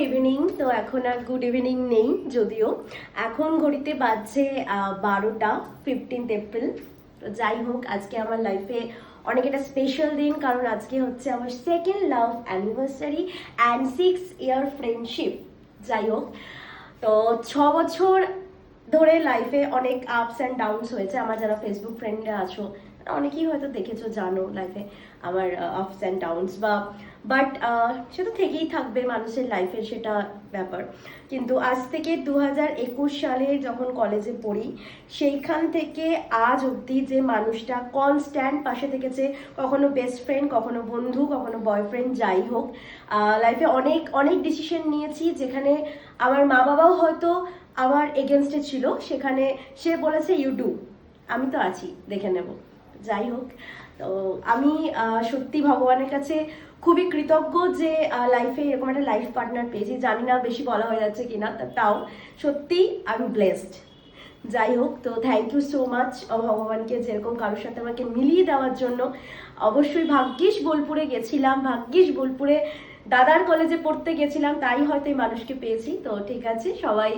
Evening. তো এখন আর good evening নেই, যদিও এখন ঘড়িতে বাজছে 12টা 15 এপ্রিল। তো যাই হোক, আজকে আমার লাইফে অনেক একটা স্পেশাল দিন, কারণ আজকে হচ্ছে আমার second love anniversary and 6 year friendship. যাই হোক, তো 6 বছর ধরে লাইফে অনেক আপস অ্যান্ড ডাউনস হয়েছে। আমার যারা ফেসবুক ফ্রেন্ডরা আছো অনেকেই হয়তো দেখেছো, জানো লাইফে আমার আপস অ্যান্ড ডাউনস বাট সেটা থেকেই থাকবে মানুষের লাইফে, সেটা ব্যাপার। কিন্তু আজ থেকে 2021 সালে যখন কলেজে পড়ি, সেইখান থেকে আজ অবধি যে মানুষটা কনস্ট্যান্ট পাশে থেকেছে, কখনো বেস্ট ফ্রেন্ড, কখনো বন্ধু, কখনো বয়ফ্রেন্ড, যাই হোক, লাইফে অনেক অনেক ডিসিশন নিয়েছি যেখানে আমার মা বাবাও হয়তো আমার এগেনস্টে ছিল, সেখানে সে বলেছে ইউ ডু, আমি তো আছি, দেখে নেব। যাই হোক, তো আমি সত্যি ভগবানের কাছে খুবই কৃতজ্ঞ যে লাইফে এরকম একটা লাইফ পার্টনার পেয়েছি। জানি না বেশি বলা হয়ে যাচ্ছে কিনা, তাও সত্যি আমি ব্লেসড। যাই হোক, তো থ্যাংক ইউ সো মাচ ভগবানকে, যেরকম কারোর সাথে আমাকে মিলিয়ে দেওয়ার জন্য। অবশ্যই ভাগ্যিস বোলপুরে গেছিলাম, ভাগ্যিস বোলপুরে দাদার কলেজে পড়তে গেছিলাম, তাই হয়তো এই মানুষকে পেয়েছি। তো ঠিক আছে, সবাই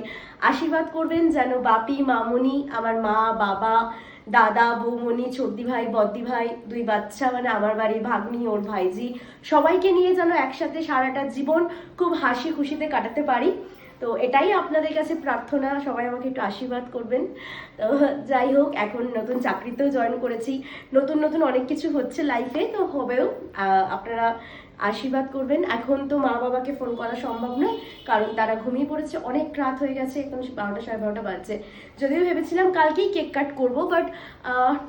আশীর্বাদ করবেন যেন বাপি, মামুনি, আমার মা, বাবা, দাদা, বৌমনি, ছোটদি ভাই, বদ্দি ভাই, 2 বাচ্চা, মানে আমার বাড়ির ভাগ্নি, ওর ভাইজি, সবাইকে নিয়ে যেন একসাথে সারাটা জীবন খুব হাসি খুশিতে কাটাতে পারি। তো এটাই আপনাদের কাছে প্রার্থনা, সবাই আমাকে একটু আশীর্বাদ করবেন। তো যাই হোক, এখন নতুন চাকরিতেও জয়েন করেছি, নতুন নতুন অনেক কিছু হচ্ছে লাইফে, তো হবেও। আপনারা আশীর্বাদ করবেন। এখন তো মা বাবাকে ফোন করা সম্ভব নয়, কারণ তারা ঘুমিয়ে পড়েছে, অনেক রাত হয়ে গেছে, এখন 12টা 12:30 বাজছে। যদিও ভেবেছিলাম কালকেই কেক কাট করবো, বাট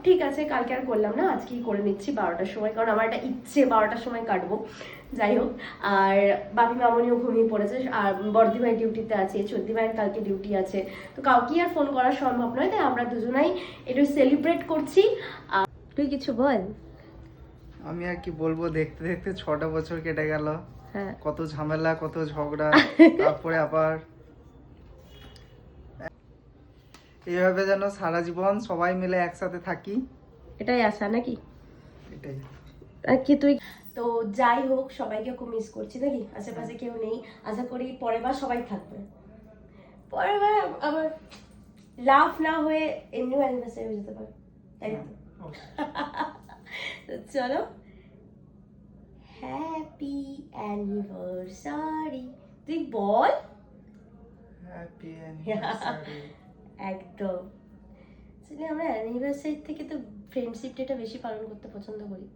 ঠিক আছে, কালকে আর করলাম না, আজকেই করে নিচ্ছি 12টার সময়, কারণ আমার একটা ইচ্ছে 12টার সময় কাটবো। যাই হোক, আর বাপি মামনিও ঘুমিয়ে পড়েছে, আর বর্দি ভাই ডিউটিতে আছে, ছোটদি ভাইয়ের কালকে ডিউটি আছে, তো কাউকে আর ফোন করা সম্ভব নয়, তাই আমরা দুজনাই একটু সেলিব্রেট করছি। তুই কিছু বল। আমি আর কি বলবো, দেখতে দেখতে 6টা বছর কেটে গেল। হ্যাঁ, কত ঝামেলা, কত ঝগড়া, তারপরে আবার এইভাবে যেন সারা জীবন সবাই মিলে একসাথে থাকি, এটাই আশা নাকি? এটাই। আর কি তুই। তো যাই হোক, সবাইকে খুব মিস করছি নাকি, আশেপাশে কেউ নেই। আশা করি পরের বার সবাই থাকবে, পরের বার আবার লাভ না হয়ে এমনিও অ্যানিভার্সারি হয়ে যেতে পারে, তাই তো? তো চলো, হ্যাপি অ্যানিভার্সারি তুই বল। Happy anniversary. একদম। আসলে আমরা অ্যানিভার্সারি থেকে তো ফ্রেন্ডশিপ ডেটা বেশি পালন করতে পছন্দ করি।